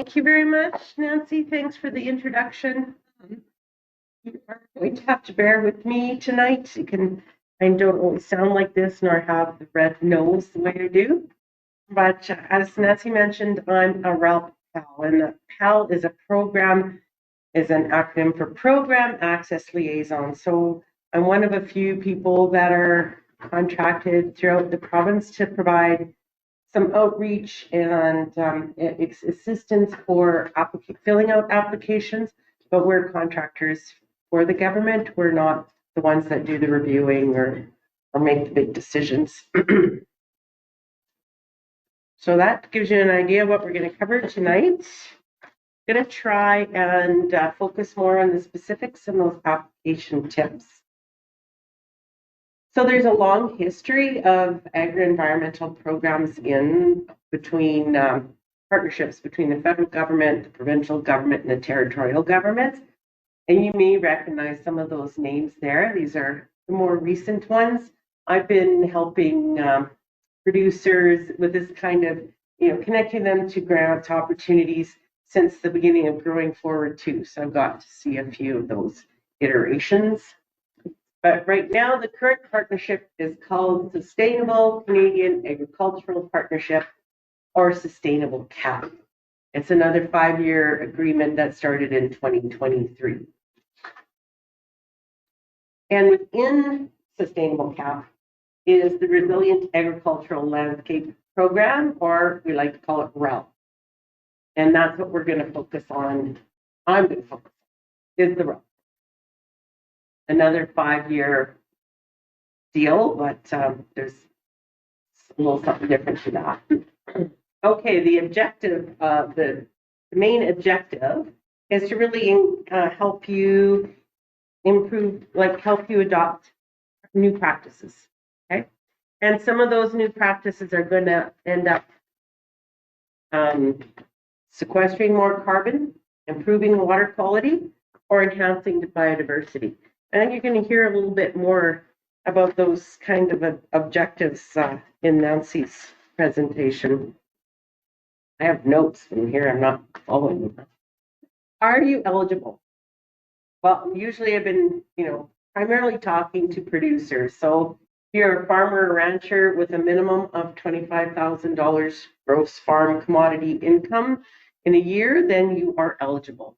Thank you very much, Nancy. Thanks for the introduction. You are going to have to bear with me tonight. I don't always sound like this nor have the red nose the way I do. But as Nancy mentioned, I'm a RALP PAL, and a PAL is an acronym for Program Access Liaison. So I'm one of a few people that are contracted throughout the province to provide some outreach and assistance for filling out applications, but we're contractors for the government. We're not the ones that do the reviewing or make the big decisions. So that gives you an idea of what we're going to cover tonight. I'm going to try and focus more on the specifics and those application tips. So there's a long history of agri-environmental programs between partnerships between the federal government, the provincial government, and the territorial governments. And you may recognize some of those names there. These are the more recent ones. I've been helping producers with this kind of, connecting them to grant opportunities since the beginning of Growing Forward too. So I've got to see a few of those iterations. But right now, the current partnership is called Sustainable Canadian Agricultural Partnership, or Sustainable CAP. It's another 5-year agreement that started in 2023. And within Sustainable CAP is the Resilient Agricultural Landscape Program, or we like to call it RALP. And that's what we're going to focus on. I'm going to focus on is the RALP. Another 5-year deal, but there's a little something different to that. Okay, the objective of the main objective is to really help you improve, help you adopt new practices. Okay, and some of those new practices are going to end up sequestering more carbon, improving water quality, or enhancing the biodiversity. I think you're going to hear a little bit more about those kind of objectives in Nancy's presentation. I have notes in here. I'm not following them. Are you eligible? Well, usually I've been, primarily talking to producers. So if you're a farmer or rancher with a minimum of $25,000 gross farm commodity income in a year, then you are eligible.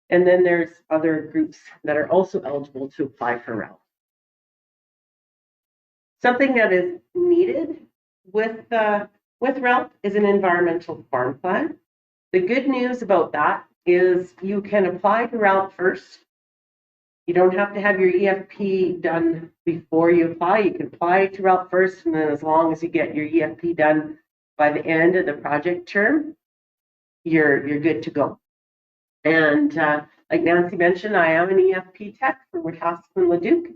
And then there's other groups that are also eligible to apply for RALP. Something that is needed with RALP is an environmental farm plan. The good news about that is you can apply to RALP first. You don't have to have your EFP done before you apply. You can apply to RALP first, and then as long as you get your EFP done by the end of the project term, you're good to go. And like Nancy mentioned, I am an EFP tech for Wetaskiwin Leduc.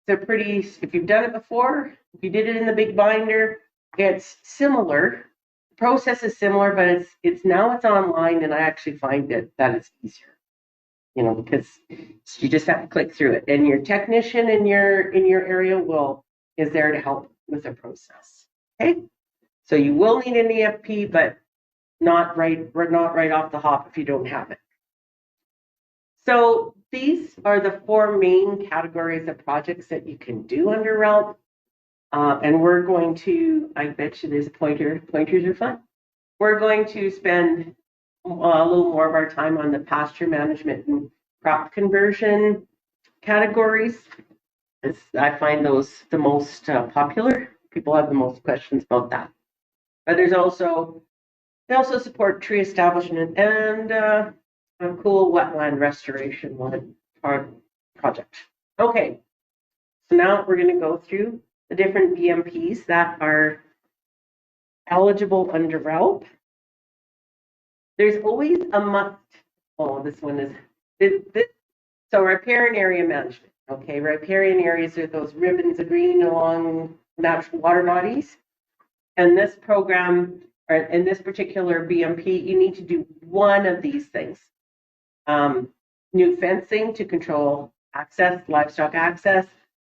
They're pretty, if you've done it before, if you did it in the big binder, it's similar. The process is similar, but it's now online, and I actually find that it's easier. Because you just have to click through it, and your technician in your area is there to help with the process. Okay, so you will need an EFP, but not right off the hop if you don't have it. So these are the 4 main categories of projects that you can do under RALP. And we're going to, I bet you there's a pointer. Pointers are fun. We're going to spend a little more of our time on the pasture management and crop conversion categories. I find those the most popular. People have the most questions about that. But they also support tree establishment and a cool wetland restoration project. Okay, so now we're going to go through the different BMPs that are eligible under RALP. There's always a must. Oh, this one is this. So riparian area management. Okay, riparian areas are those ribbons of green along natural water bodies. And this program, or in this particular BMP, you need to do one of these things. New fencing to control access, livestock access,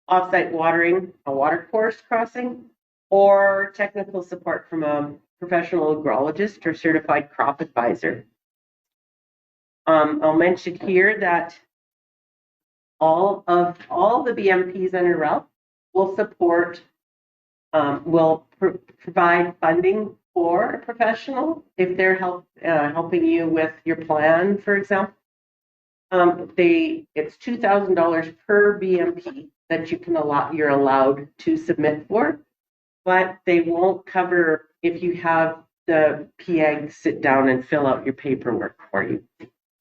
off-site watering, a water course crossing, or technical support from a professional agrologist or certified crop advisor. I'll mention here that all the BMPs under RALP will support, will provide funding for a professional if they're helping you with your plan, for example. It's $2,000 per BMP that you're allowed to submit for, but they won't cover if you have the PAG sit down and fill out your paperwork for you.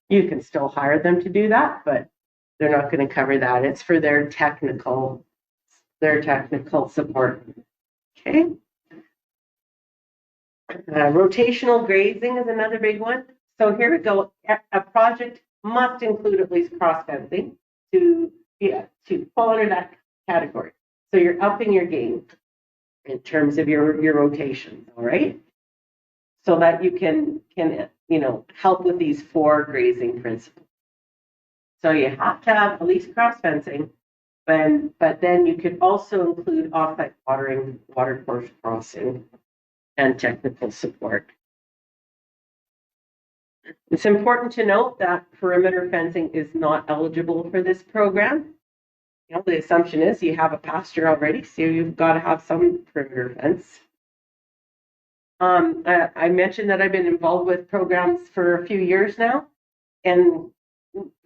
You can still hire them to do that, but they're not going to cover that. It's for their technical support. Okay. Rotational grazing is another big one. So here we go. A project must include at least cross fencing to fall under that category. So you're upping your game in terms of your rotations, all right? So that you can help with these 4 grazing principles. So you have to have at least cross fencing, but then you could also include off-site watering, water course crossing, and technical support. It's important to note that perimeter fencing is not eligible for this program. The assumption is you have a pasture already, so you've got to have some perimeter fence. I mentioned that I've been involved with programs for a few years now, and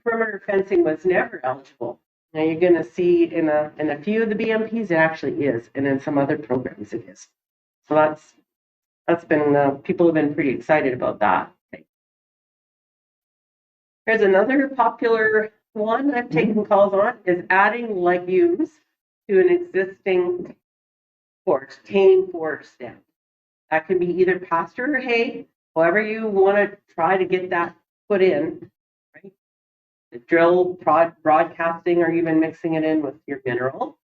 perimeter fencing was never eligible. Now you're going to see in a few of the BMPs it actually is, and in some other programs it is. So that's been people have been pretty excited about that. Here's another popular one I've taken calls on is adding legumes to an existing tame forage stand. That can be either pasture or hay, however you want to try to get that put in, right? The drill, broadcasting, or even mixing it in with your mineral.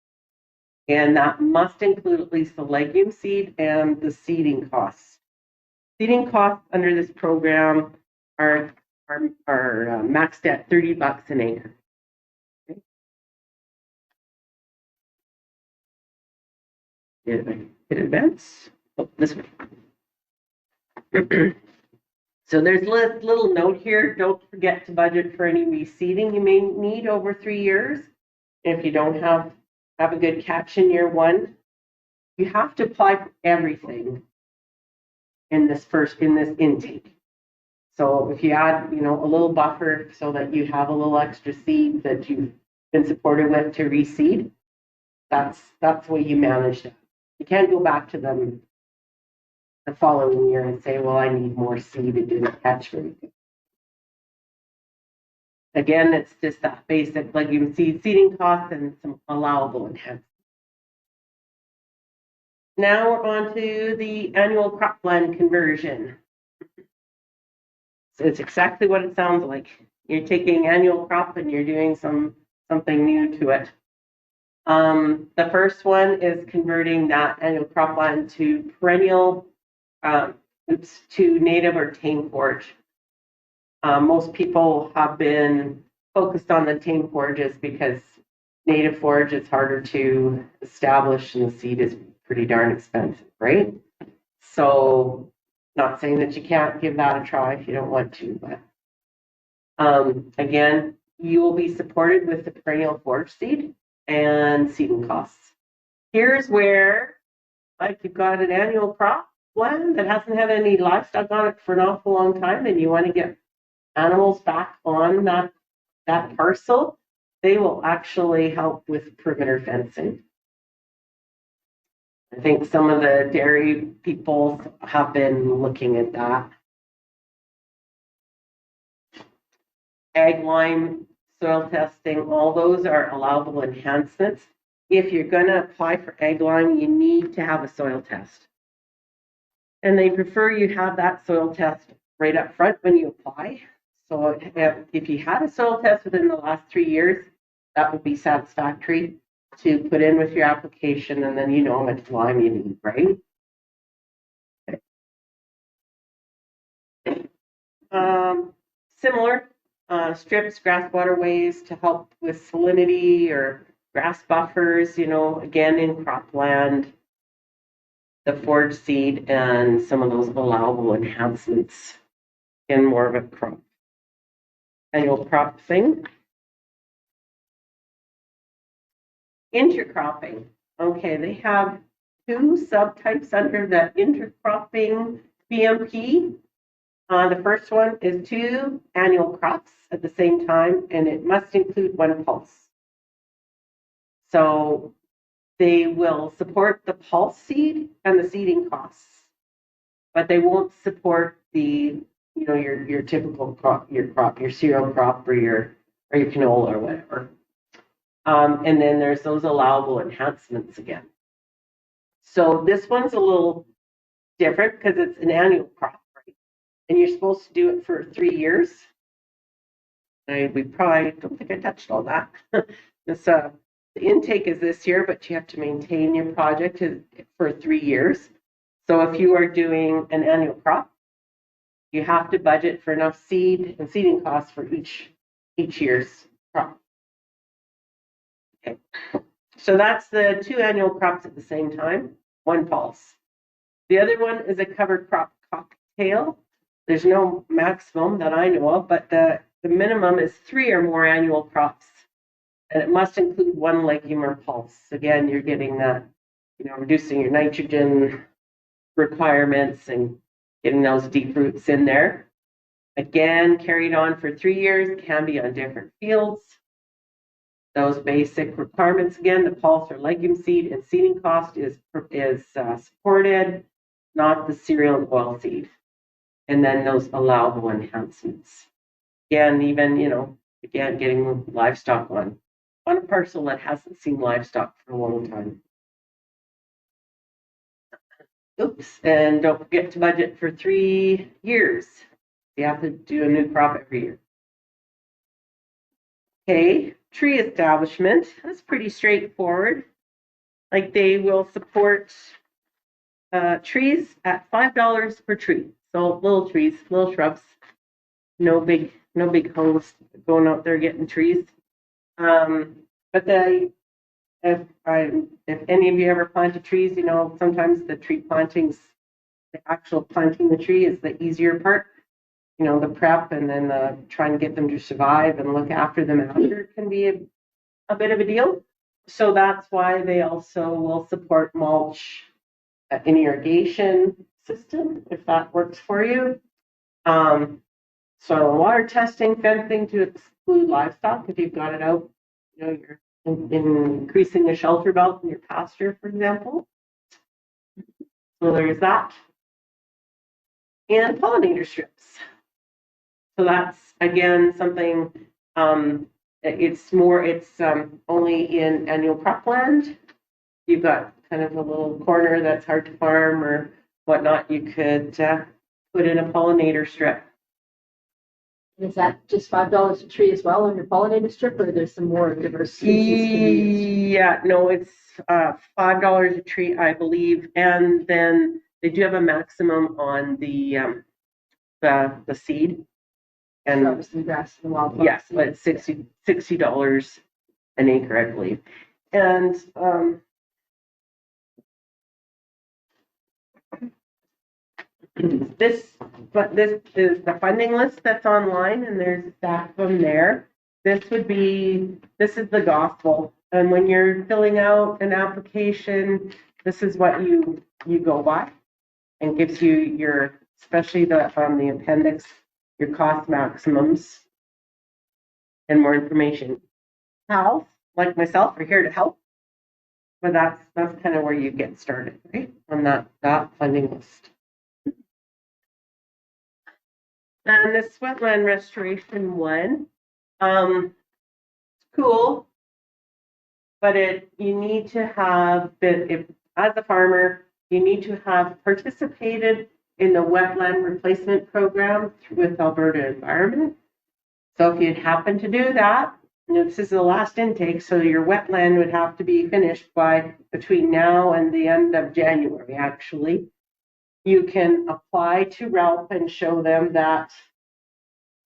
And that must include at least the legume seed and the seeding costs. Seeding costs under this program are maxed at $30 an acre. Okay. It advance. Oh, this way. So there's a little note here. Don't forget to budget for any reseeding you may need over 3 years. If you don't have a good catch in year 1, you have to apply for everything in this intake. So if you add, a little buffer so that you have a little extra seed that you've been supported with to reseed, that's the way you manage that. You can't go back to them the following year and say, well, I need more seed, it didn't catch very good. Again, it's just that basic legume seeding cost and some allowable enhancements. Now we're on to the annual crop plan conversion. So it's exactly what it sounds like. You're taking annual crop and you're doing something new to it. The first one is converting that annual crop plan to perennial, to native or tame forage. Most people have been focused on the tame forages because native forage is harder to establish and the seed is pretty darn expensive, right? So, not saying that you can't give that a try if you don't want to, but again, you will be supported with the perennial forage seed and seeding costs. Here's where, like, you've got an annual crop plan that hasn't had any livestock on it for an awful long time, and you want to get animals back on that parcel, they will actually help with perimeter fencing. I think some of the dairy people have been looking at that. Ag lime, soil testing, all those are allowable enhancements. If you're going to apply for ag lime, you need to have a soil test. And they prefer you have that soil test right up front when you apply. So if you had a soil test within the last 3 years, that would be satisfactory to put in with your application, and then you know how much lime you need, right? Okay. Similar strips, grass waterways to help with salinity or grass buffers, again in cropland, the forage seed, and some of those allowable enhancements in more of a crop. annual crop thing. Intercropping. Okay, they have two subtypes under the intercropping BMP. The first one is 2 annual crops at the same time, and it must include 1 pulse. So they will support the pulse seed and the seeding costs, but they won't support the, your typical crop, your cereal crop, or your canola or whatever. And then there's those allowable enhancements again. So this one's a little different because it's an annual crop, right? And you're supposed to do it for 3 years. We probably don't think I touched all that. The intake is this year, but you have to maintain your project for 3 years. So if you are doing an annual crop, you have to budget for enough seed and seeding costs for each year's crop. Okay. So that's the 2 annual crops at the same time, 1 pulse. The other one is a covered crop cocktail. There's no maximum that I know of, but the minimum is 3 or more annual crops, and it must include 1 legume or pulse. Again, you're getting that, reducing your nitrogen requirements and getting those deep roots in there. Again, carried on for 3 years, can be on different fields. Those basic requirements again, the pulse or legume seed and seeding cost is supported, not the cereal and oil seed. And then those allowable enhancements. Again, even, getting livestock on a parcel that hasn't seen livestock for a long time. Oops, and don't forget to budget for 3 years. You have to do a new crop every year. Okay, tree establishment, that's pretty straightforward. Like they will support trees at $5 per tree. So little trees, little shrubs, no big hoes going out there getting trees. But if any of you ever planted trees, sometimes the tree plantings, the actual planting the tree is the easier part. The prep and then trying to get them to survive and look after them after can be a bit of a deal. So that's why they also will support mulch, an irrigation system, if that works for you. Soil and water testing, fencing to exclude livestock if you've got it out. You're increasing the shelter belt in your pasture, for example. So there's that. And pollinator strips. So that's, again, something, it's only in annual cropland. You've got kind of a little corner that's hard to farm or whatnot. You could put in a pollinator strip. Is that just $5 a tree as well on your pollinator strip, or there's some more diverse species? Yeah, no, it's $5 a tree, I believe, and then they do have a maximum on the seed. And grass and wildflower. Yes, but it's $60 an acre, I believe. And this is the funding list that's online, and there's a stack of them there. This is the gospel. And when you're filling out an application, this is what you go by, and gives you especially the appendix, your cost maximums and more information. Health, like myself, are here to help, but that's kind of where you get started, right, on that funding list. And this wetland restoration one, it's cool, but you need to have as a farmer, you need to have participated in the wetland replacement program with Alberta Environment. So if you'd happen to do that, this is the last intake, so your wetland would have to be finished between now and the end of January, actually. You can apply to RALP and show them that,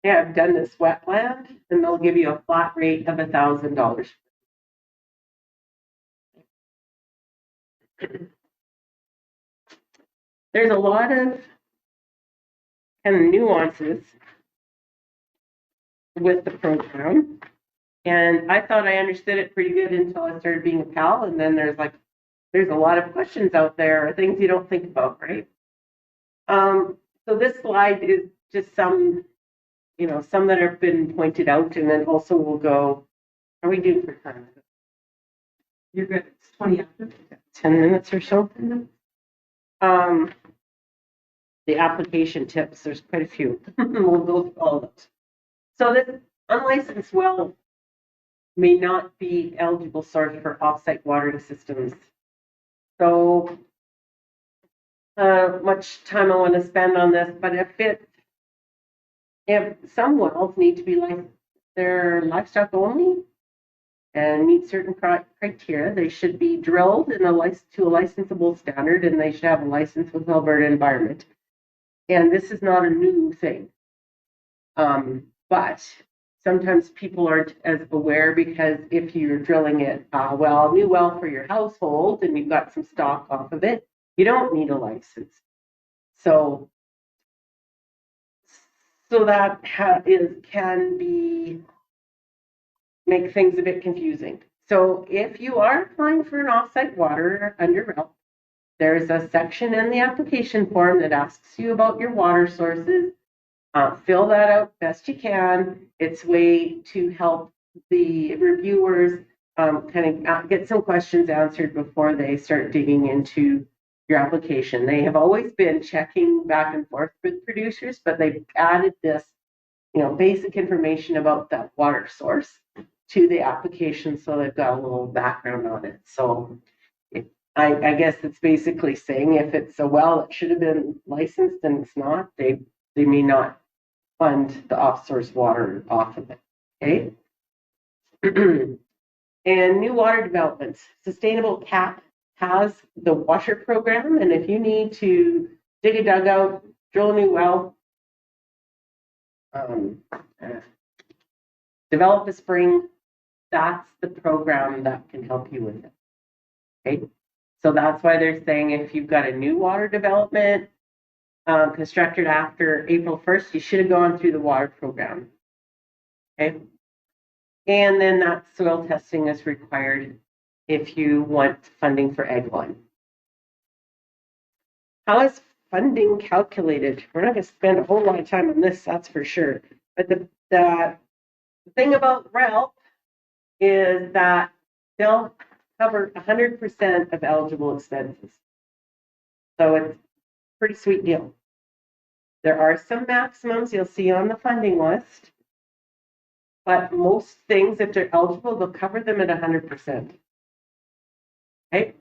yeah, I've done this wetland, and they'll give you a flat rate of $1,000. There's a lot of kind of nuances with the program. And I thought I understood it pretty good until I started being a pal. And then there's a lot of questions out there, things you don't think about, right? So this slide is just some that have been pointed out, and then also we'll go, are we doing for time? You're good. It's 20 after. 10 minutes or so. The application tips, there's quite a few. We'll go through all of those. So this unlicensed well may not be eligible source for offsite watering systems. So much time I want to spend on this, but if some wells need to be they're livestock only and meet certain criteria, they should be drilled to a licensable standard, and they should have a license with Alberta Environment. And this is not a new thing. But sometimes people aren't as aware, because if you're drilling it, a new well for your household and you've got some stock off of it, you don't need a license. So that can make things a bit confusing. So if you are applying for an offsite water under RALP, there's a section in the application form that asks you about your water sources. Fill that out best you can. It's a way to help the reviewers kind of get some questions answered before they start digging into your application. They have always been checking back and forth with producers, but they've added this, basic information about that water source to the application, so they've got a little background on it. So I guess it's basically saying if it's a well that should have been licensed and it's not, they may not fund the off-source water off of it. Okay. And new water developments. Sustainable CAP has the washer program, and if you need to dig a dugout, drill a new well, develop a spring, that's the program that can help you with it. Okay. So that's why they're saying if you've got a new water development constructed after April 1st, you should have gone through the water program. Okay. And then that soil testing is required if you want funding for egg line. How is funding calculated? We're not going to spend a whole lot of time on this, that's for sure. But the thing about RALP is that they'll cover 100% of eligible expenses. So it's a pretty sweet deal. There are some maximums you'll see on the funding list, but most things, if they're eligible, they'll cover them at 100%. Okay.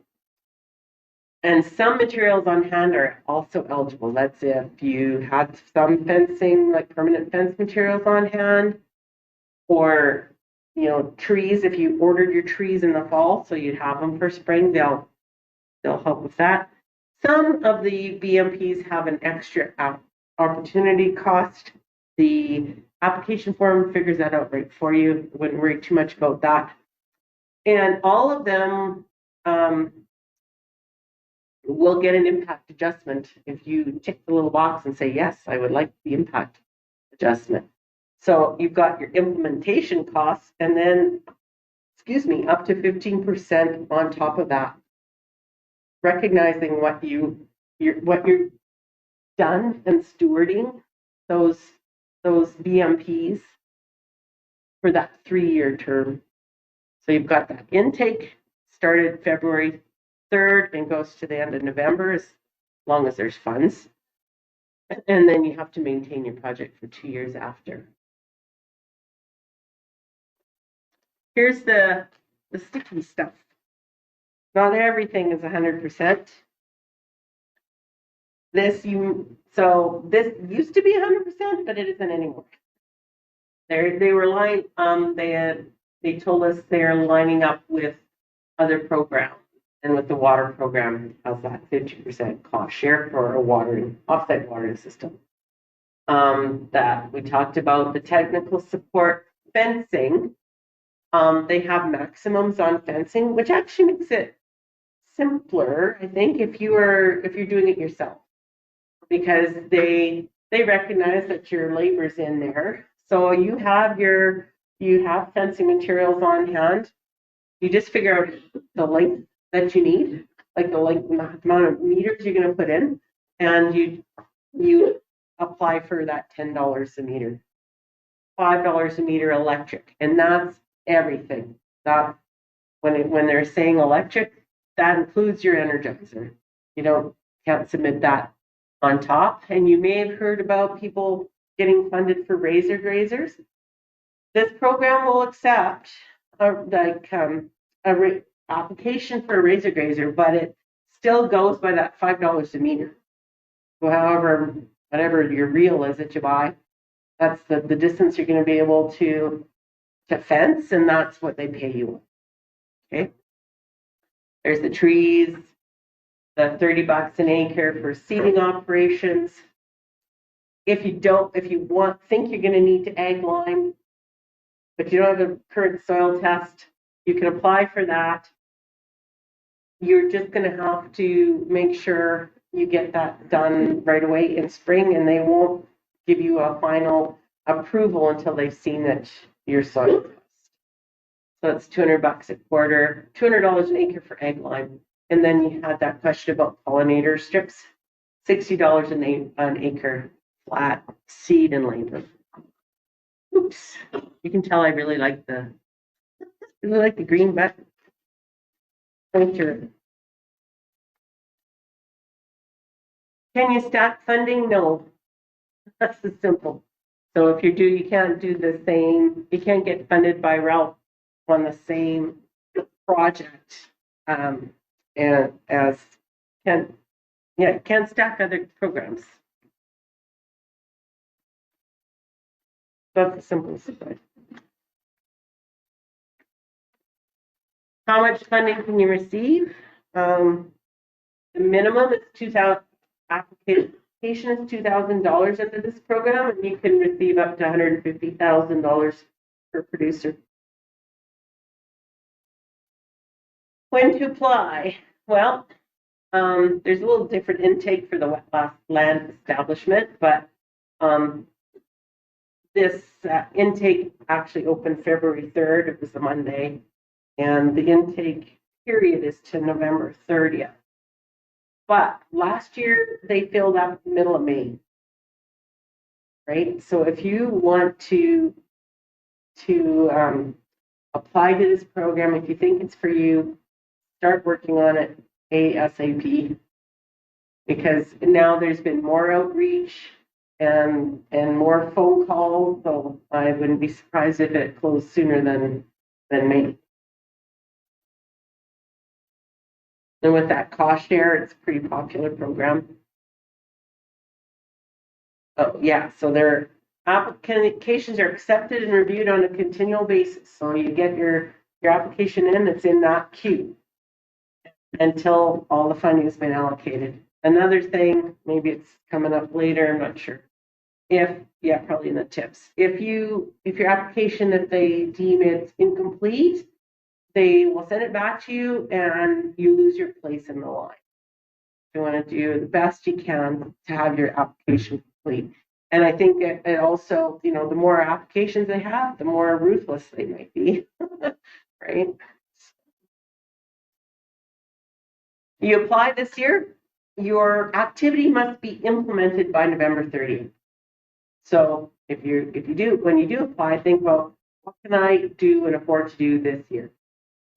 And some materials on hand are also eligible. That's if you had some fencing, like permanent fence materials on hand, or trees. If you ordered your trees in the fall, so you'd have them for spring, they'll help with that. Some of the BMPs have an extra opportunity cost. The application form figures that out right for you. Wouldn't worry too much about that. And all of them will get an impact adjustment if you tick the little box and say, yes, I would like the impact adjustment. So you've got your implementation costs, and then, up to 15% on top of that. Recognizing what you're done and stewarding those BMPs for that 3-year term. So you've got that intake started February 3rd and goes to the end of November, as long as there's funds. And then you have to maintain your project for 2 years after. Here's the sticky stuff. Not everything is 100%. This used to be 100%, but it isn't anymore. They told us they're lining up with other programs, and with the water program has that 50% cost share for a offsite watering system. That we talked about the technical support fencing. They have maximums on fencing, which actually makes it simpler, I think, if you're doing it yourself, because they recognize that your labor's in there. So you have fencing materials on hand. You just figure out the length that you need, like the amount of meters you're going to put in, and you apply for that $10 a meter, $5 a meter electric, and that's everything. That when they're saying electric, that includes your energizer. You can't submit that on top. And you may have heard about people getting funded for razor grazers. This program will accept application for a razor grazer, but it still goes by that $5 a meter. So however, whatever your reel is that you buy, that's the distance you're going to be able to fence, and that's what they pay you. Okay. There's the trees, the $30 an acre for seeding operations. If you think you're going to need to ag line, but you don't have a current soil test, you can apply for that. You're just going to have to make sure you get that done right away in spring, and they won't give you a final approval until they've seen that your soil test. So it's $200 a quarter, $200 an acre for egg lime. And then you had that question about pollinator strips, $60 an acre flat seed and labor. Oops, you can tell I really like the green button. Pointer. Can you stack funding? No, that's the simple. So if you can't do the same, you can't get funded by RALP on the same project and as can stack other programs. That's the simplest way. How much funding can you receive? The minimum is $2,000. Application is $2,000 under this program, and you can receive up to $150,000 per producer. When to apply? Well, there's a little different intake for the land establishment, but this intake actually opened February 3rd. It was a Monday, and the intake period is to November 30th. But last year they filled up middle of May, right? So if you want to apply to this program, if you think it's for you, start working on it ASAP, because now there's been more outreach and more phone calls. So I wouldn't be surprised if it closed sooner than May. And with that cost share, it's a pretty popular program. Oh, yeah, so their applications are accepted and reviewed on a continual basis. So you get your application in, it's in that queue until all the funding has been allocated. Another thing, maybe it's coming up later, I'm not sure. Probably in the tips. If your application, if they deem it's incomplete, they will send it back to you and you lose your place in the line. You want to do the best you can to have your application complete. And I think it also, the more applications they have, the more ruthless they might be, right? You apply this year, your activity must be implemented by November 30th. So when you do apply, think, well, what can I do and afford to do this year?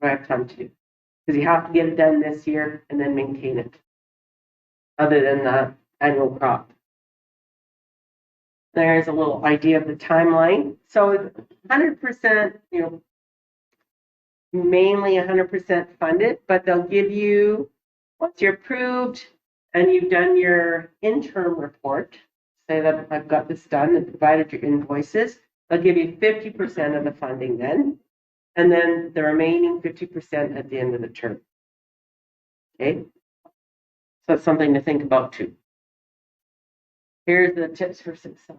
I have time to do, because you have to get it done this year and then maintain it, other than the annual crop. There's a little idea of the timeline. So 100%, mainly 100% funded, but they'll give you, once you're approved and you've done your interim report, say that I've got this done and provided your invoices, they'll give you 50% of the funding then, and then the remaining 50% at the end of the term. Okay, so that's something to think about too. Here's the tips for success.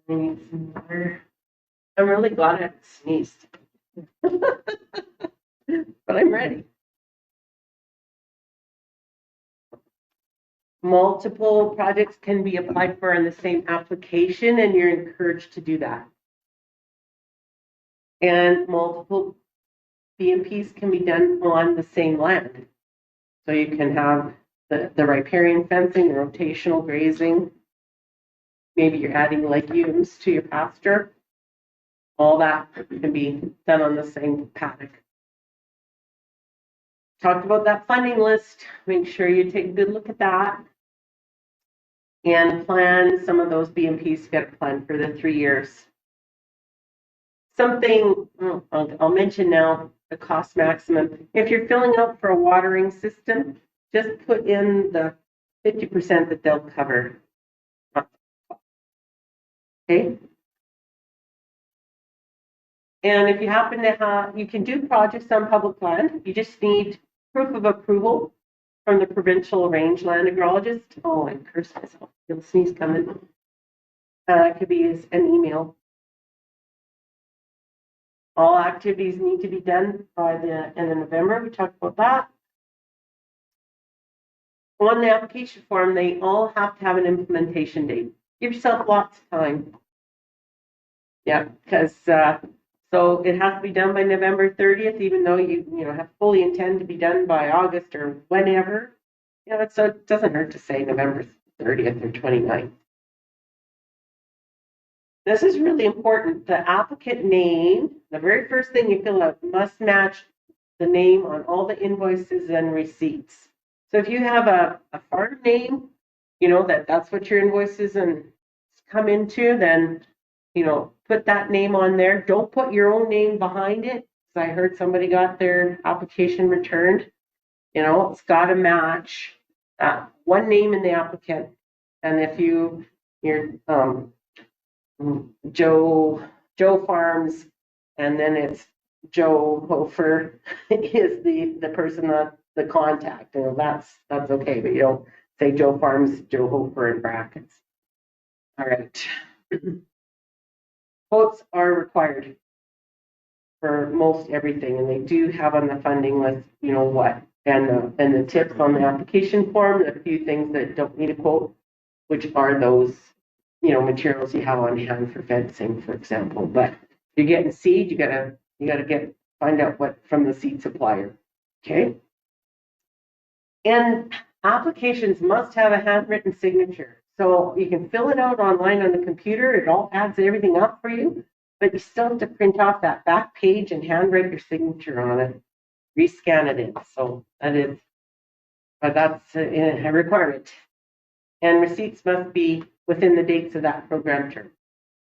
I need some water. I'm really glad I sneezed, but I'm ready. Multiple projects can be applied for in the same application, and you're encouraged to do that. And multiple BMPs can be done on the same land. So you can have the riparian fencing, the rotational grazing. Maybe you're adding legumes to your pasture. All that can be done on the same paddock. Talked about that funding list. Make sure you take a good look at that. And plan some of those BMPs to get a plan for the 3 years. Something I'll mention now, the cost maximum. If you're filling out for a watering system, just put in the 50% that they'll cover. Okay. And if you happen to have, you can do projects on public land. You just need proof of approval from the provincial rangeland agrologist. Oh, I cursed myself. You'll sneeze coming. It could be an email. All activities need to be done by the end of November. We talked about that. On the application form, they all have to have an implementation date. Give yourself lots of time. Yeah, because so it has to be done by November 30th, even though you have fully intend to be done by August or whenever. So it doesn't hurt to say November 30th or 29th. This is really important. The applicant name, the very first thing you fill out, must match the name on all the invoices and receipts. So if you have a farm name, that's what your invoices and come into, then put that name on there. Don't put your own name behind it. I heard somebody got their application returned. It's got to match one name in the applicant. And if you're Joe Farms, and then it's Joe Hofer is the person that the contact. That's okay, but you don't say Joe Farms, Joe Hofer in brackets. All right. Quotes are required for most everything, and they do have on the funding list, what, and the tips on the application form, a few things that don't need a quote, which are those, materials you have on hand for fencing, for example. But if you're getting seed, you gotta find out what from the seed supplier. Okay. And applications must have a handwritten signature. So you can fill it out online on the computer. It all adds everything up for you, but you still have to print off that back page and handwrite your signature on it, rescan it in. So that's a requirement. And receipts must be within the dates of that program term,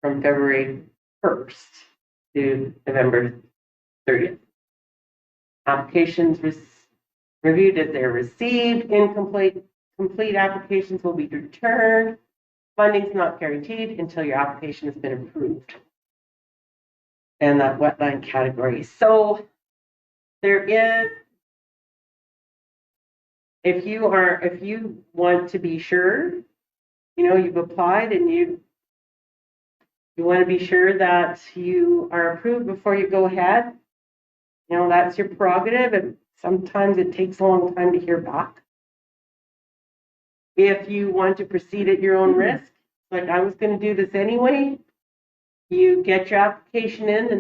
from February 1st to November 30th. Applications reviewed as they're received. Incomplete applications will be returned. Funding is not guaranteed until your application has been approved. And that wetland category. So there is, if you want to be sure, you've applied and you want to be sure that you are approved before you go ahead, that's your prerogative, and sometimes it takes a long time to hear back. If you want to proceed at your own risk, like I was going to do this anyway, you get your application in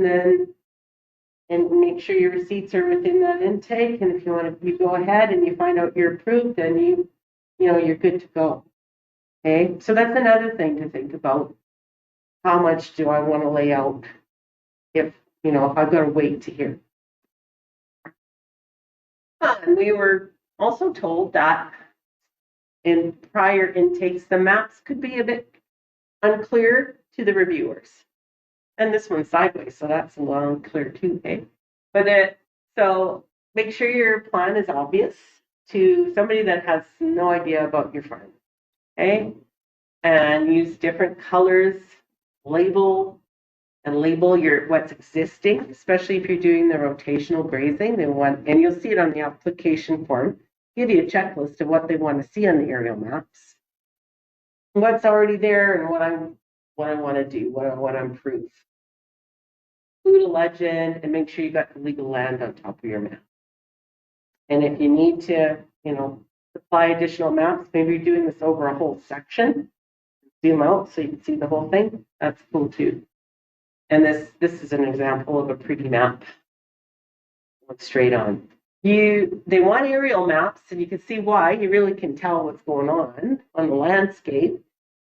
and make sure your receipts are within that intake. And if you go ahead and you find out you're approved, then you're good to go. Okay, so that's another thing to think about. How much do I want to lay out if I've got to wait to hear? And we were also told that in prior intakes, the maps could be a bit unclear to the reviewers. And this one's sideways, so that's a little unclear too, okay? So make sure your plan is obvious to somebody that has no idea about your farm, okay? And use different colors, label what's existing, especially if you're doing the rotational grazing. And you'll see it on the application form, give you a checklist of what they want to see on the aerial maps, what's already there, and what I want to do, what I want to improve. Include a legend and make sure you got the legal land on top of your map. And if you need to, supply additional maps. Maybe you're doing this over a whole section. Zoom out so you can see the whole thing. That's cool too. And this is an example of a pretty map. Look straight on. They want aerial maps, and you can see why. You really can tell what's going on the landscape.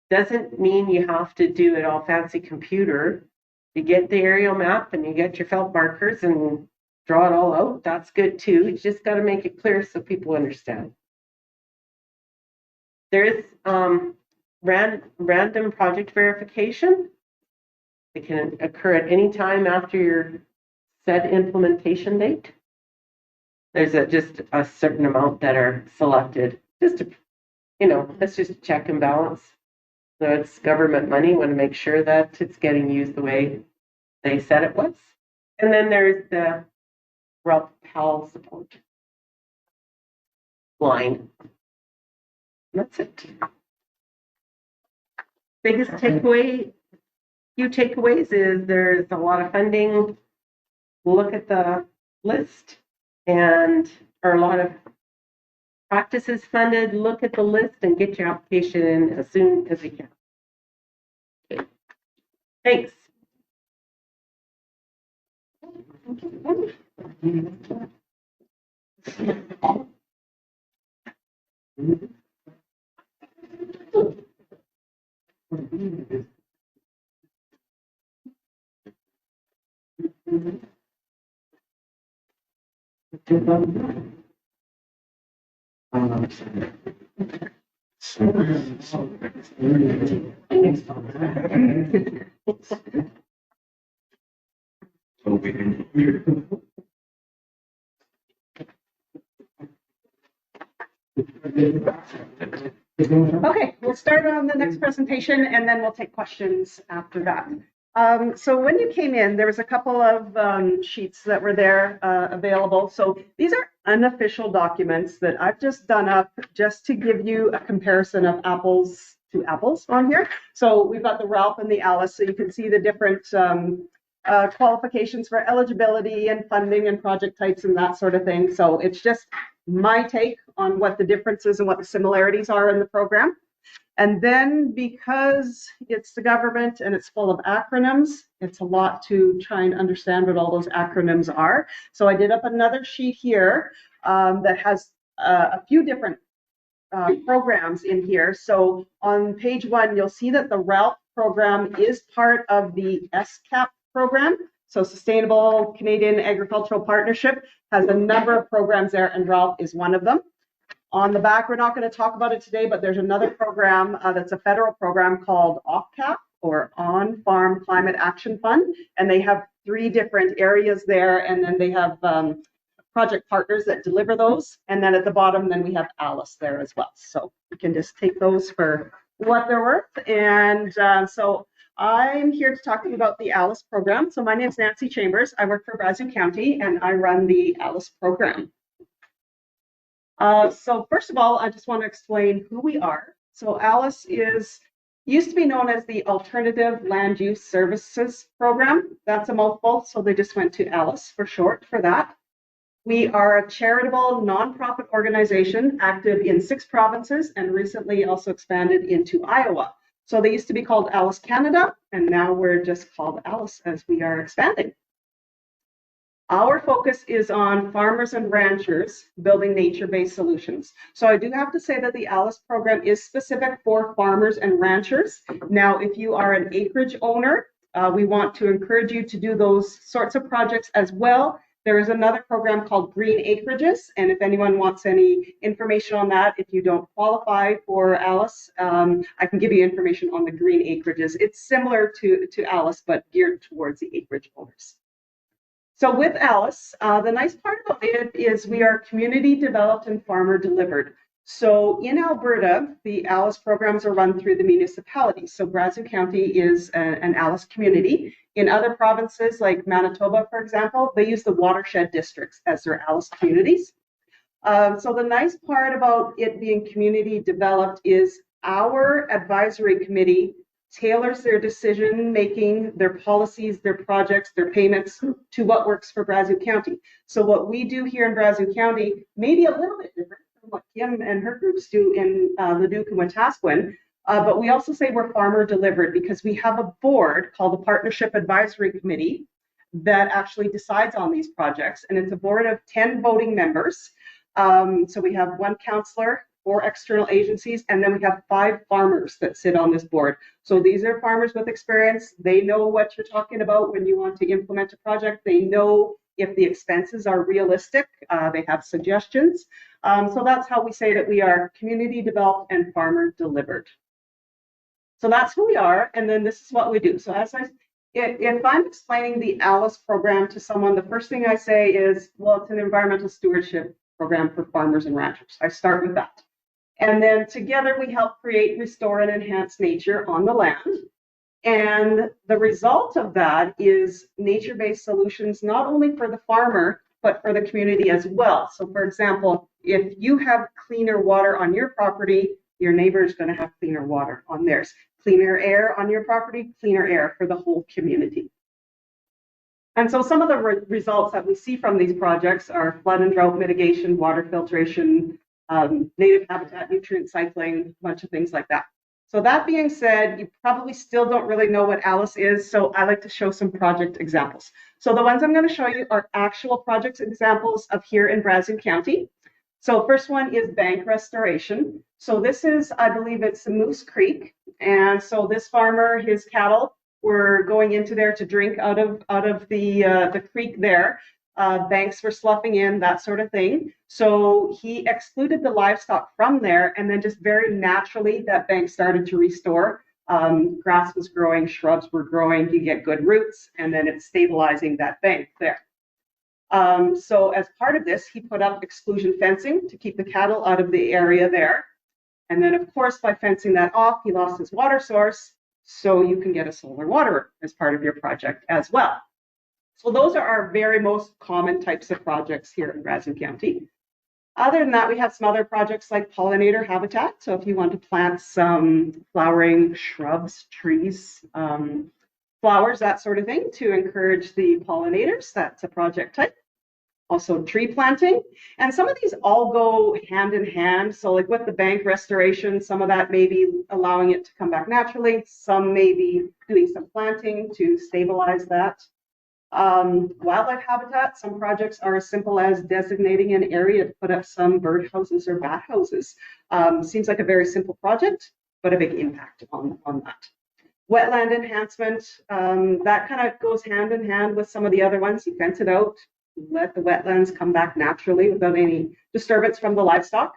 Doesn't mean you have to do it all fancy computer. You get the aerial map and you get your felt markers and draw it all out. That's good too. You just got to make it clear so people understand. There is random project verification. It can occur at any time after your set implementation date. There's just a certain amount that are selected. Just to, let's just check and balance. So it's government money. Want to make sure that it's getting used the way they said it was. And then there's the RALP PAL support line. That's it. Biggest takeaway, few takeaways is there's a lot of funding. Look at the list or a lot of practices funded. Look at the list and get your application in as soon as you can. Okay. Thanks. Okay, we'll start on the next presentation and then we'll take questions after that. So when you came in, there was a couple of sheets that were there available. So these are unofficial documents that I've just done up just to give you a comparison of apples to apples on here. So we've got the RALP and the ALUS, so you can see the different qualifications for eligibility and funding and project types and that sort of thing. So it's just my take on what the differences and what the similarities are in the program. And then because it's the government and it's full of acronyms, it's a lot to try and understand what all those acronyms are. So I did up another sheet here that has a few different programs in here. So on page 1, you'll see that the RALP program is part of the SCAP program. So Sustainable Canadian Agricultural Partnership has a number of programs there, and RALP is one of them. On the back, we're not going to talk about it today, but there's another program that's a federal program called OFCAP, or On-Farm Climate Action Fund, and they have 3 different areas there, and then they have project partners that deliver those, and then at the bottom, then we have ALUS there as well. So you can just take those for what they're worth, and so I'm here to talk to you about the ALUS program. So my name is Nancy Chambers. I work for Brazeau County, and I run the ALUS program. So first of all, I just want to explain who we are. So ALUS used to be known as the Alternative Land Use Services Program. That's a mouthful, so they just went to ALUS for short for that. We are a charitable nonprofit organization active in 6 provinces and recently also expanded into Iowa. So they used to be called ALUS Canada, and now we're just called ALUS as we are expanding. Our focus is on farmers and ranchers building nature-based solutions. So I do have to say that the ALUS program is specific for farmers and ranchers. Now, if you are an acreage owner, we want to encourage you to do those sorts of projects as well. There is another program called Green Acreages, and if anyone wants any information on that, if you don't qualify for ALUS, I can give you information on the Green Acreages. It's similar to ALUS, but geared towards the acreage owners. So with ALUS, the nice part about it is we are community developed and farmer delivered. So in Alberta, the ALUS programs are run through the municipality. So Brazeau County is an ALUS community. In other provinces like Manitoba, for example, they use the watershed districts as their ALUS communities. So the nice part about it being community developed is our advisory committee tailors their decision making, their policies, their projects, their payments to what works for Brazeau County. So what we do here in Brazeau County may be a little bit different from what Kim and her groups do in Leduc and Wetaskiwin. But we also say we're farmer delivered because we have a board called the Partnership Advisory Committee that actually decides on these projects. And it's a board of 10 voting members. So we have one counselor, 4 external agencies, and then we have 5 farmers that sit on this board. So these are farmers with experience. They know what you're talking about when you want to implement a project. They know if the expenses are realistic. They have suggestions. So that's how we say that we are community developed and farmer delivered. So that's who we are, and then this is what we do. So if I'm explaining the ALUS program to someone, the first thing I say is, well, it's an environmental stewardship program for farmers and ranchers. I start with that. And then together we help create, restore, and enhance nature on the land. And the result of that is nature-based solutions, not only for the farmer, but for the community as well. So for example, if you have cleaner water on your property, your neighbor is going to have cleaner water on theirs. Cleaner air on your property, cleaner air for the whole community. And so some of the results that we see from these projects are flood and drought mitigation, water filtration, native habitat, nutrient cycling, a bunch of things like that. So that being said, you probably still don't really know what ALUS is, so I like to show some project examples. So the ones I'm going to show you are actual project examples of here in Brazeau County. So first one is bank restoration. So this is, I believe it's Moose Creek. And so this farmer, his cattle were going into there to drink out of the creek there. Banks were sloughing in, that sort of thing. So he excluded the livestock from there, and then just very naturally that bank started to restore. Grass was growing, shrubs were growing, you get good roots, and then it's stabilizing that bank there. So as part of this, he put up exclusion fencing to keep the cattle out of the area there. And then of course, by fencing that off, he lost his water source. So you can get a solar waterer as part of your project as well. So those are our very most common types of projects here in Brazeau County. Other than that, we have some other projects like pollinator habitat. So if you want to plant some flowering shrubs, trees, flowers, that sort of thing to encourage the pollinators, that's a project type. Also tree planting. And some of these all go hand in hand. So like with the bank restoration, some of that may be allowing it to come back naturally. Some may be doing some planting to stabilize that. Wildlife habitat, some projects are as simple as designating an area to put up some bird houses or bat houses. Seems like a very simple project, but a big impact on that. Wetland enhancement, that kind of goes hand in hand with some of the other ones. You fence it out, let the wetlands come back naturally without any disturbance from the livestock.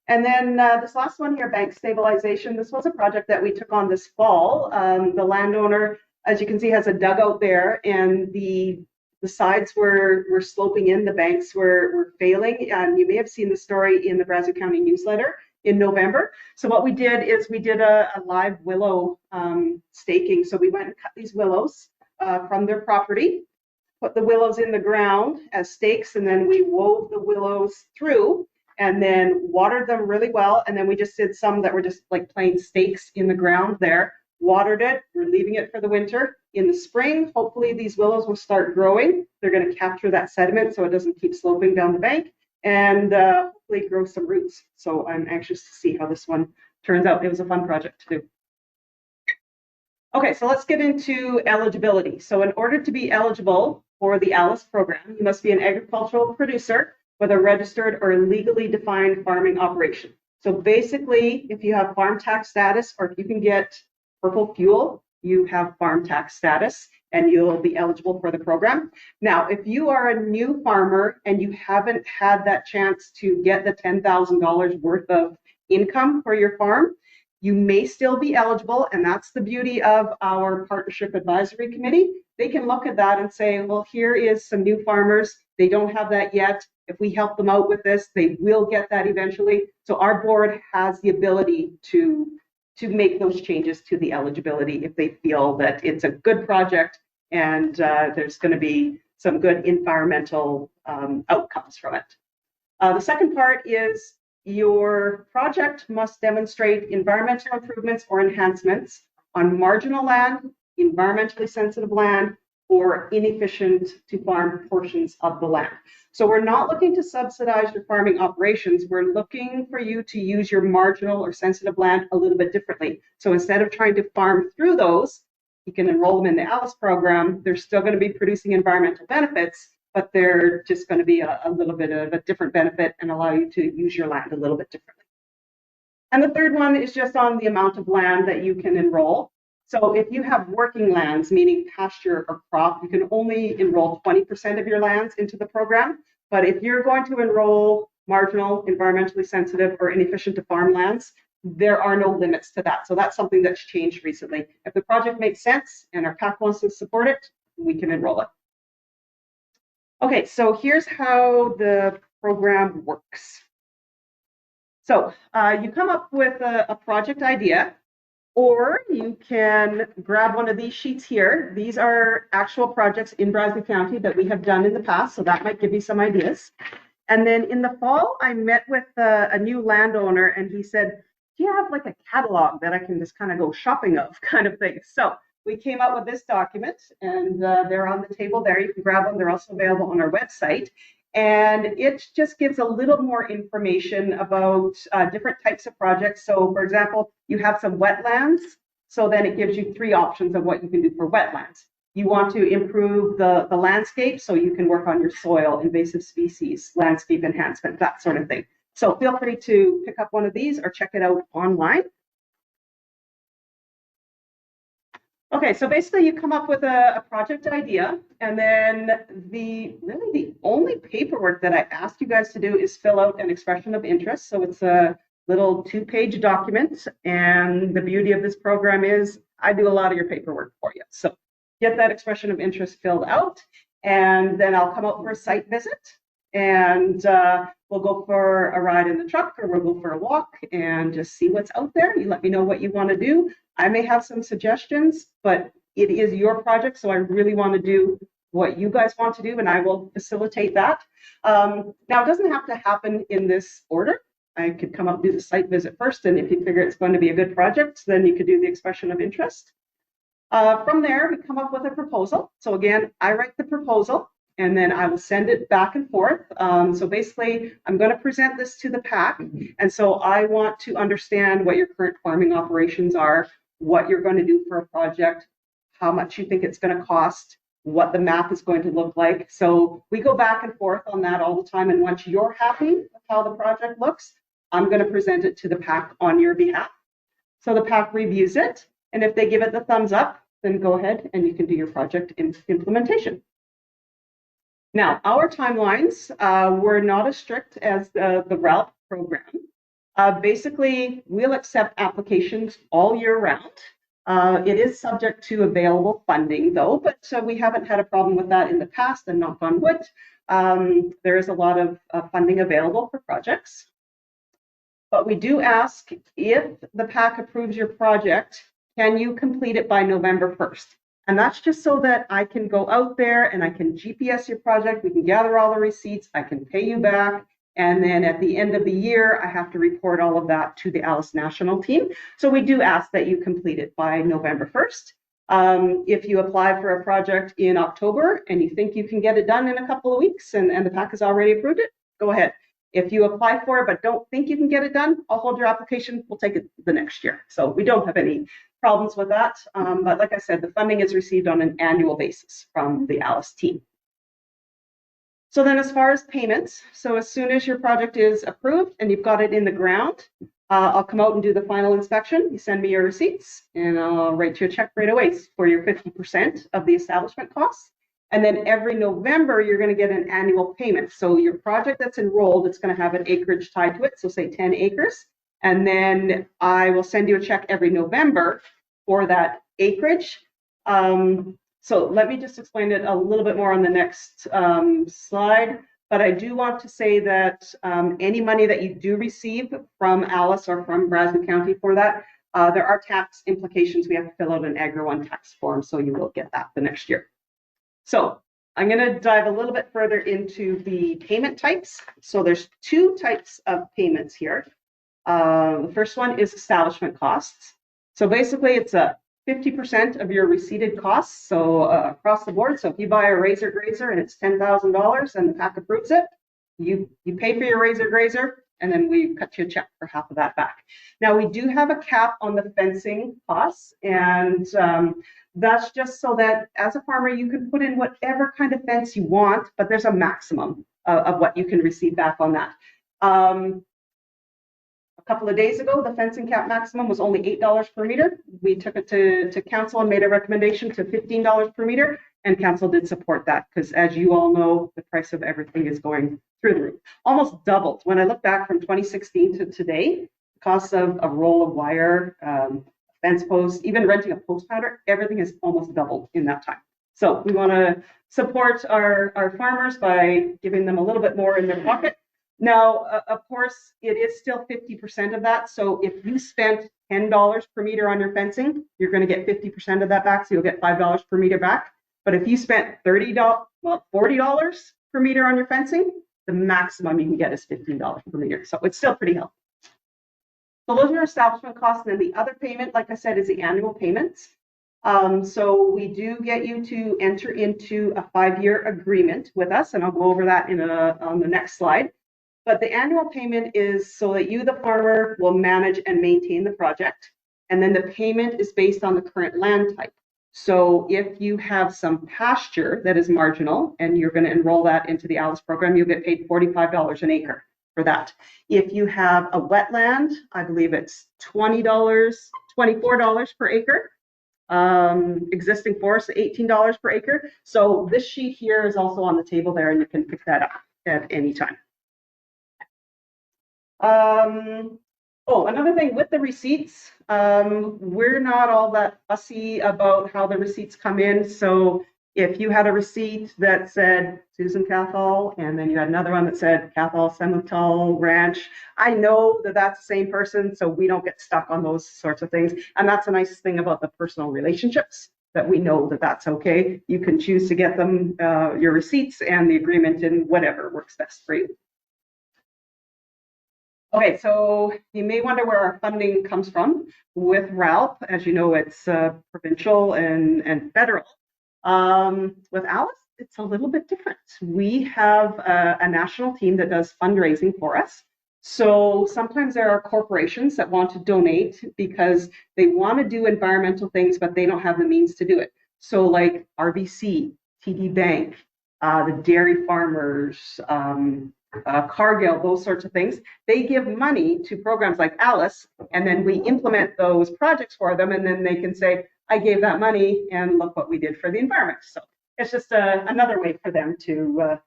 And then this last one here, bank stabilization. This was a project that we took on this fall. The landowner, as you can see, has a dugout there, and the sides were sloping in, the banks were failing. And you may have seen the story in the Brazeau County newsletter in November. So what we did is we did a live willow staking. So we went and cut these willows from their property, put the willows in the ground as stakes, and then we wove the willows through and then watered them really well. And then we just did some that were just like plain stakes in the ground there, watered it, we're leaving it for the winter. In the spring, hopefully these willows will start growing. They're going to capture that sediment so it doesn't keep sloping down the bank, and hopefully grow some roots. So I'm anxious to see how this one turns out. It was a fun project to do. Okay, so let's get into eligibility. So in order to be eligible for the ALUS program, you must be an agricultural producer with a registered or legally defined farming operation. So basically, if you have farm tax status, or if you can get purple fuel, you have farm tax status and you'll be eligible for the program. Now, if you are a new farmer and you haven't had that chance to get the $10,000 worth of income for your farm, you may still be eligible, and that's the beauty of our Partnership Advisory Committee. They can look at that and say, well, here is some new farmers. They don't have that yet. If we help them out with this, they will get that eventually. So our board has the ability to make those changes to the eligibility if they feel that it's a good project and there's going to be some good environmental outcomes from it. The second part is your project must demonstrate environmental improvements or enhancements on marginal land, environmentally sensitive land, or inefficient to farm portions of the land. So we're not looking to subsidize your farming operations. We're looking for you to use your marginal or sensitive land a little bit differently. So instead of trying to farm through those, you can enroll them in the ALUS program. They're still going to be producing environmental benefits, but they're just going to be a little bit of a different benefit and allow you to use your land a little bit differently. And the third one is just on the amount of land that you can enroll. So if you have working lands, meaning pasture or crop, you can only enroll 20% of your lands into the program. But if you're going to enroll marginal, environmentally sensitive, or inefficient to farm lands, there are no limits to that. So that's something that's changed recently. If the project makes sense and our PAC wants to support it, we can enroll it. Okay, so here's how the program works. So you come up with a project idea, or you can grab one of these sheets here. These are actual projects in Brazeau County that we have done in the past, so that might give you some ideas. And then in the fall, I met with a new landowner, and he said, do you have like a catalog that I can just kind of go shopping of, kind of thing? So we came up with this document, and they're on the table there. You can grab them. They're also available on our website. And it just gives a little more information about different types of projects. So for example, you have some wetlands. So then it gives you 3 options of what you can do for wetlands. You want to improve the landscape, so you can work on your soil, invasive species, landscape enhancement, that sort of thing. So feel free to pick up one of these or check it out online. Okay, so basically you come up with a project idea, and then really the only paperwork that I asked you guys to do is fill out an expression of interest. So it's a little 2-page document, and the beauty of this program is I do a lot of your paperwork for you. So get that expression of interest filled out, and then I'll come out for a site visit, and we'll go for a ride in the truck, or we'll go for a walk and just see what's out there. You let me know what you want to do. I may have some suggestions, but it is your project, so I really want to do what you guys want to do, and I will facilitate that. Now, it doesn't have to happen in this order. I could come up and do the site visit first, and if you figure it's going to be a good project, then you could do the expression of interest. From there, we come up with a proposal. So again, I write the proposal, and then I will send it back and forth. So basically, I'm going to present this to the PAC, and so I want to understand what your current farming operations are, what you're going to do for a project, how much you think it's going to cost, what the map is going to look like. So we go back and forth on that all the time, and once you're happy with how the project looks, I'm going to present it to the PAC on your behalf. So the PAC reviews it, and if they give it the thumbs up, then go ahead and you can do your project implementation. Now, our timelines were not as strict as the RALP program. Basically, we'll accept applications all year round. It is subject to available funding, though, but we haven't had a problem with that in the past, and knock on wood, there is a lot of funding available for projects. But we do ask, if the PAC approves your project, can you complete it by November 1st? And that's just so that I can go out there and I can GPS your project. We can gather all the receipts. I can pay you back. And then at the end of the year, I have to report all of that to the ALUS national team. So we do ask that you complete it by November 1st. If you apply for a project in October and you think you can get it done in a couple of weeks and the PAC has already approved it, go ahead. If you apply for it but don't think you can get it done, I'll hold your application. We'll take it the next year. So we don't have any problems with that. But like I said, the funding is received on an annual basis from the ALUS team. So then as far as payments, so as soon as your project is approved and you've got it in the ground, I'll come out and do the final inspection. You send me your receipts and I'll write you a check right away for your 50% of the establishment costs. And then every November, you're going to get an annual payment. So your project that's enrolled, it's going to have an acreage tied to it. So say 10 acres. And then I will send you a check every November for that acreage. So let me just explain it a little bit more on the next slide. But I do want to say that any money that you do receive from ALUS or from Brazeau County for that, there are tax implications. We have to fill out an Agri 1 tax form, so you will get that the next year. So I'm going to dive a little bit further into the payment types. So there's 2 types of payments here. The first one is establishment costs. So basically it's a 50% of your receipted costs. So across the board. So if you buy a razor grazer and it's $10,000 and the PAC approves it, you pay for your razor grazer, and then we cut you a check for half of that back. Now we do have a cap on the fencing costs, and that's just so that as a farmer you can put in whatever kind of fence you want, but there's a maximum of what you can receive back on that. A couple of days ago, the fencing cap maximum was only $8 per meter. We took it to council and made a recommendation to $15 per meter, and council did support that because, as you all know, the price of everything is going through the roof. Almost doubled. When I look back from 2016 to today, the cost of a roll of wire, fence posts, even renting a post powder, everything has almost doubled in that time. So we want to support our farmers by giving them a little bit more in their pocket. Now, of course, it is still 50% of that. So if you spent $10 per meter on your fencing, you're going to get 50% of that back. So you'll get $5 per meter back. But if you spent $40 per meter on your fencing, the maximum you can get is $15 per meter. So it's still pretty healthy. So those are establishment costs. And then the other payment, like I said, is the annual payments. So we do get you to enter into a 5-year agreement with us, and I'll go over that on the next slide. But the annual payment is so that you, the farmer, will manage and maintain the project. And then the payment is based on the current land type. So if you have some pasture that is marginal and you're going to enroll that into the ALUS program, you'll get paid $45 an acre for that. If you have a wetland, I believe it's $24 per acre. Existing forest, $18 per acre. So this sheet here is also on the table there, and you can pick that up at any time. Another thing with the receipts, we're not all that fussy about how the receipts come in. So if you had a receipt that said Susan Cathal, and then you had another one that said Cathal Semental Ranch, I know that that's the same person, so we don't get stuck on those sorts of things. And that's a nice thing about the personal relationships, that we know that that's okay. You can choose to get them, your receipts and the agreement in whatever works best for you. Okay, so you may wonder where our funding comes from with RALP. As you know, it's provincial and federal. With ALUS, it's a little bit different. We have a national team that does fundraising for us. So sometimes there are corporations that want to donate because they want to do environmental things, but they don't have the means to do it. So like RBC, TD Bank, the dairy farmers, Cargill, those sorts of things, they give money to programs like ALUS, and then we implement those projects for them, and then they can say, I gave that money, and look what we did for the environment. So it's just another way for them to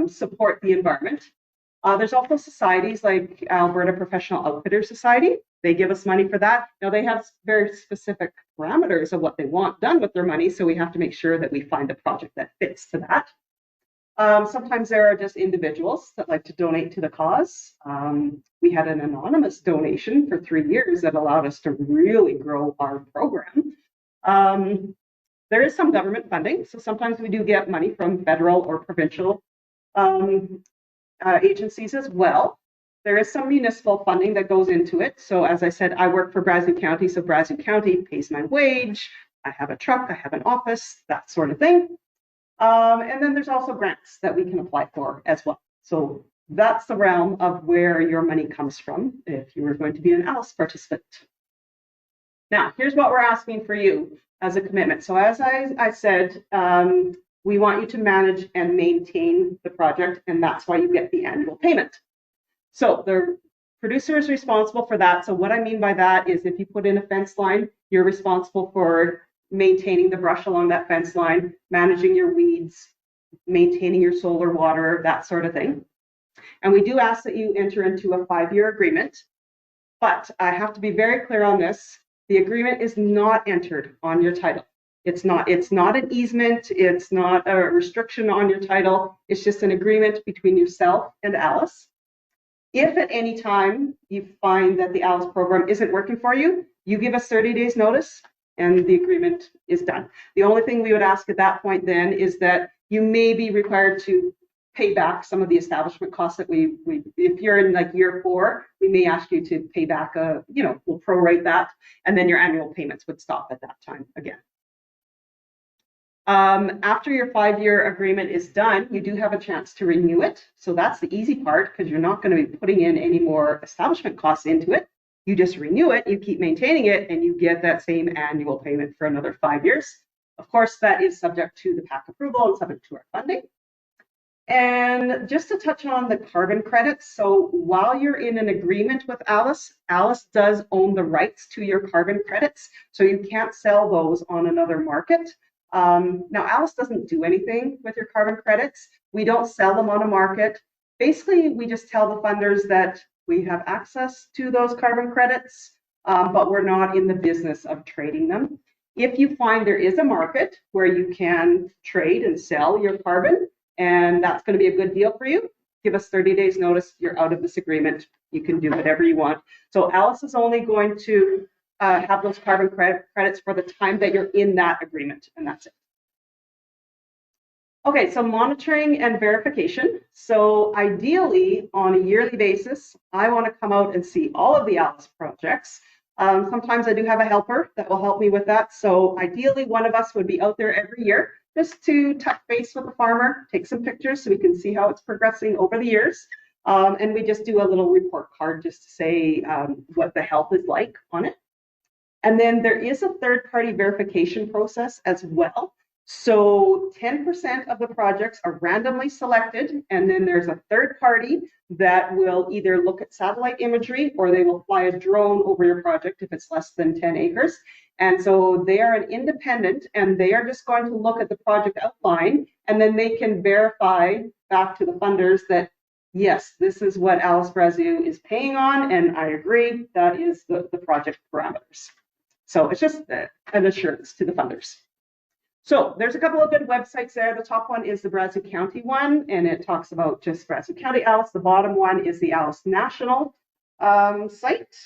support the environment. There's also societies like Alberta Professional Outfitters Society. They give us money for that. Now they have very specific parameters of what they want done with their money, so we have to make sure that we find a project that fits to that. Sometimes there are just individuals that like to donate to the cause. We had an anonymous donation for 3 years that allowed us to really grow our program. There is some government funding, so sometimes we do get money from federal or provincial agencies as well. There is some municipal funding that goes into it. So as I said, I work for Brazeau County, so Brazeau County pays my wage. I have a truck, I have an office, that sort of thing. And then there's also grants that we can apply for as well. So that's the realm of where your money comes from if you were going to be an ALUS participant. Now, here's what we're asking for you as a commitment. So as I said, we want you to manage and maintain the project, and that's why you get the annual payment. So the producer is responsible for that. So what I mean by that is if you put in a fence line, you're responsible for maintaining the brush along that fence line, managing your weeds, maintaining your solar water, that sort of thing. And we do ask that you enter into a 5-year agreement, but I have to be very clear on this. The agreement is not entered on your title. It's not an easement. It's not a restriction on your title. It's just an agreement between yourself and ALUS. If at any time you find that the ALUS program isn't working for you, you give us 30 days notice and the agreement is done. The only thing we would ask at that point then is that you may be required to pay back some of the establishment costs that we if you're in like year 4, we may ask you to pay back we'll prorate that, and then your annual payments would stop at that time again. After your 5-year agreement is done, you do have a chance to renew it. So that's the easy part, because you're not going to be putting in any more establishment costs into it. You just renew it, you keep maintaining it, and you get that same annual payment for another 5 years. Of course, that is subject to the PAC approval and subject to our funding. And just to touch on the carbon credits, so while you're in an agreement with ALUS, ALUS does own the rights to your carbon credits, so you can't sell those on another market. Now, ALUS doesn't do anything with your carbon credits. We don't sell them on a market. Basically, we just tell the funders that we have access to those carbon credits, but we're not in the business of trading them. If you find there is a market where you can trade and sell your carbon, and that's going to be a good deal for you, give us 30 days notice, you're out of this agreement, you can do whatever you want. So ALUS is only going to have those carbon credits for the time that you're in that agreement, and that's it. Okay, so monitoring and verification. So ideally, on a yearly basis, I want to come out and see all of the ALUS projects. Sometimes I do have a helper that will help me with that. So ideally, one of us would be out there every year just to touch base with the farmer, take some pictures so we can see how it's progressing over the years. And we just do a little report card just to say what the health is like on it. And then there is a third-party verification process as well. So 10% of the projects are randomly selected, and then there's a third party that will either look at satellite imagery or they will fly a drone over your project if it's less than 10 acres. And so they are an independent, and they are just going to look at the project outline, and then they can verify back to the funders that, yes, this is what ALUS Brazeau is paying on, and I agree, that is the project parameters. So it's just an assurance to the funders. So there's a couple of good websites there. The top one is the Brazeau County one, and it talks about just Brazeau County ALUS. The bottom one is the ALUS National site.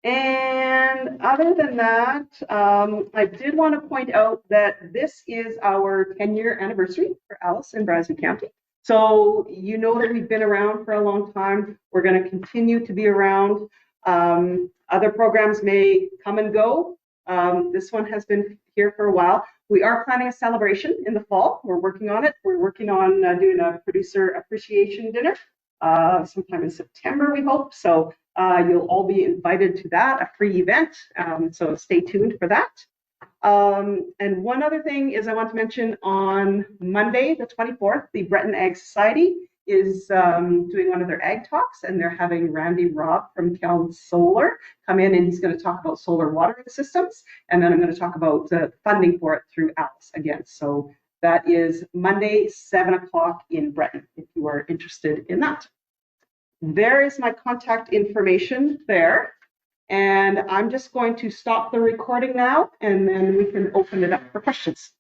And other than that, I did want to point out that this is our 10-year anniversary for ALUS in Brazeau County. So you know that we've been around for a long time. We're going to continue to be around. Other programs may come and go. This one has been here for a while. We are planning a celebration in the fall. We're working on it. We're working on doing a producer appreciation dinner sometime in September, we hope. So you'll all be invited to that, a free event. So stay tuned for that. And one other thing is I want to mention on Monday, the 24th, the Breton Ag Society is doing one of their ag talks, and they're having Randy Robb from Kelm Solar come in, and he's going to talk about solar watering systems. And then I'm going to talk about funding for it through ALUS again. So that is Monday, 7 o'clock in Breton, if you are interested in that. There is my contact information there. And I'm just going to stop the recording now, and then we can open it up for questions.